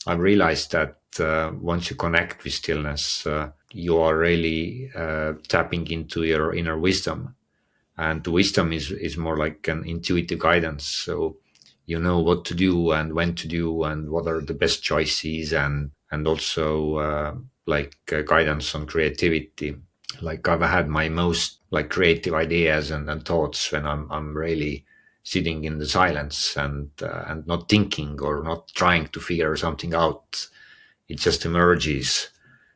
I realized that once you connect with stillness, you are really tapping into your inner wisdom. And the wisdom is more like an intuitive guidance. So you know what to do and when to do and what are the best choices, and also guidance on creativity. Like I've had my most like creative ideas and thoughts when I'm really sitting in the silence and not thinking or not trying to figure something out. It just emerges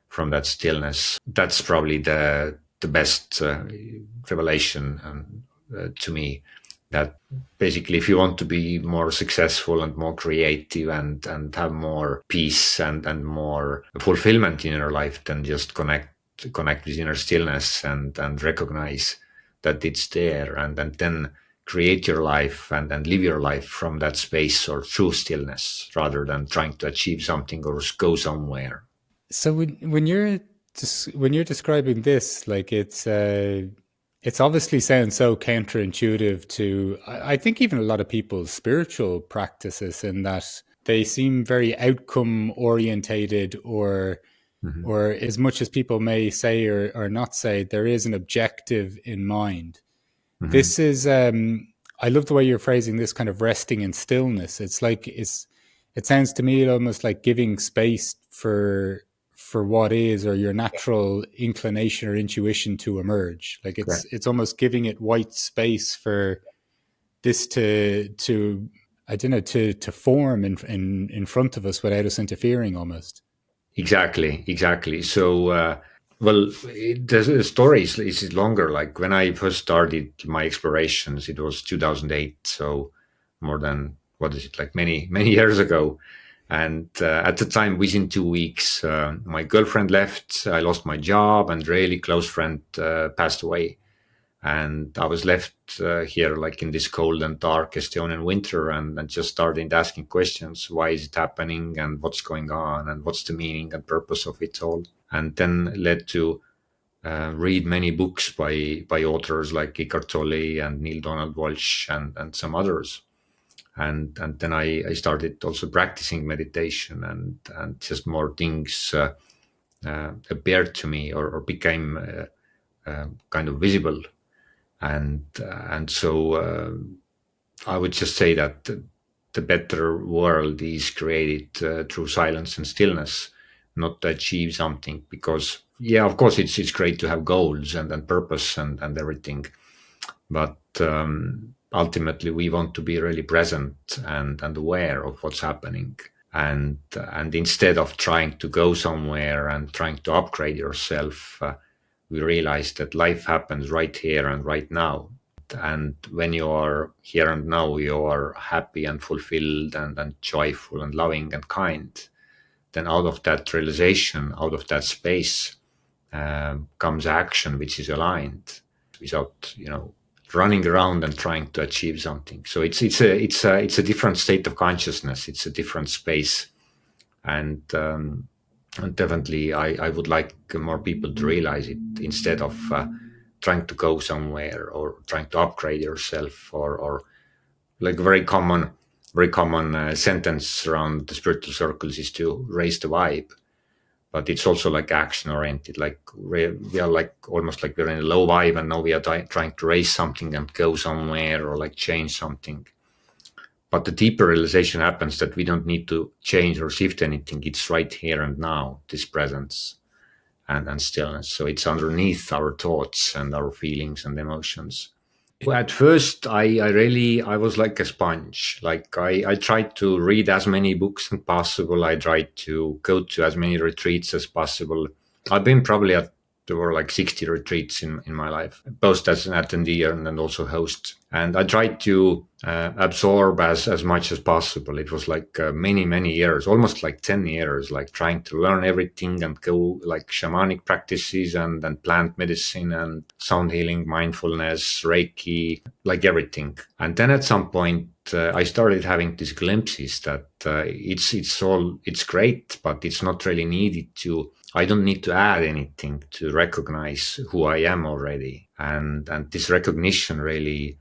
from that stillness. That's probably the best revelation to me. That basically, if you want to be more successful and more creative and have more peace and more fulfillment in your life, then just connect with inner stillness and recognize that it's there, and then create your life and live your life from that space or through stillness rather than trying to achieve something or go somewhere. So when you're when you're describing this, like it's obviously sounds so counterintuitive to I think even a lot of people's spiritual practices, in that they seem very outcome orientated, Mhm. or as much as people may say or not say, there is an objective in mind. Mhm. This is I love the way you're phrasing this, kind of resting in stillness. It's like it sounds to me almost like giving space for what is, or your natural inclination or intuition to emerge. Like Correct. it's almost giving it white space for this to I don't know, to form in front of us without us interfering almost. Exactly. So, well, the story is longer. Like when I first started my explorations, it was 2008. So more than, what is it, like many years ago. And at the time, within 2 weeks, my girlfriend left. I lost my job, and really close friend passed away. And I was left here, like in this cold and dark Estonian winter, and just started asking questions: why is it happening, and what's going on, and what's the meaning and purpose of it all? And then led to read many books by authors like Eckhart Tolle and Neil Donald Walsh and some others. And then I started also practicing meditation, and just more things appeared to me, or became kind of visible. And so I would just say that the better world is created through silence and stillness, not to achieve something. Because yeah, of course, it's great to have goals and purpose and everything, but ultimately we want to be really present and aware of what's happening. And instead of trying to go somewhere and trying to upgrade yourself, we realize that life happens right here and right now. And when you are here and now, you are happy and fulfilled and joyful and loving and kind. Then out of that realization, out of that space, comes action which is aligned, without running around and trying to achieve something. So it's a different state of consciousness. It's a different space. And, um, and definitely, I would like more people to realize it, instead of trying to go somewhere or trying to upgrade yourself, or like very common sentence around the spiritual circles is to raise the vibe. But it's also like action oriented. Like we are like almost like we're in a low vibe, and now we are trying to raise something and go somewhere, or like change something. But the deeper realization happens that we don't need to change or shift anything. It's right here and now, this presence and stillness. So it's underneath our thoughts and our feelings and emotions. At first, I was like a sponge. Like I tried to read as many books as possible. I tried to go to as many retreats as possible. I've been probably at there were like 60 retreats in my life, both as an attendee and also host. And I tried to absorb as much as possible. It was like many years, almost like 10 years, like trying to learn everything and go like shamanic practices and plant medicine and sound healing, mindfulness, Reiki, like everything. And then at some point, I started having these glimpses that it's great, but it's not really needed to. I don't need to add anything to recognize who I am already, and this recognition really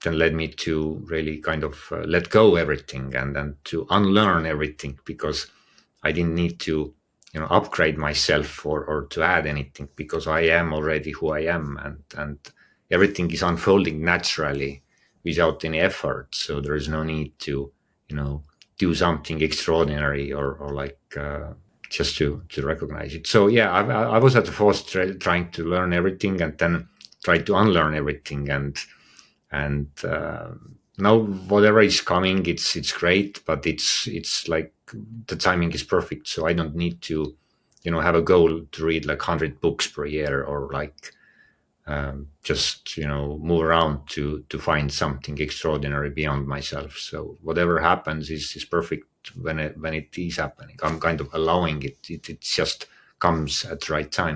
then led me to really kind of let go everything and then to unlearn everything, because I didn't need to, upgrade myself or to add anything, because I am already who I am, and everything is unfolding naturally without any effort. So there is no need to, do something extraordinary or like just to recognize it. So yeah, I was at the first trying to learn everything and then try to unlearn everything, and now whatever is coming, it's great, but it's like the timing is perfect, so I don't need to, have a goal to read like 100 books per year, or like just move around to find something extraordinary beyond myself. So whatever happens is perfect when it is happening. I'm kind of allowing it. It just comes at the right time.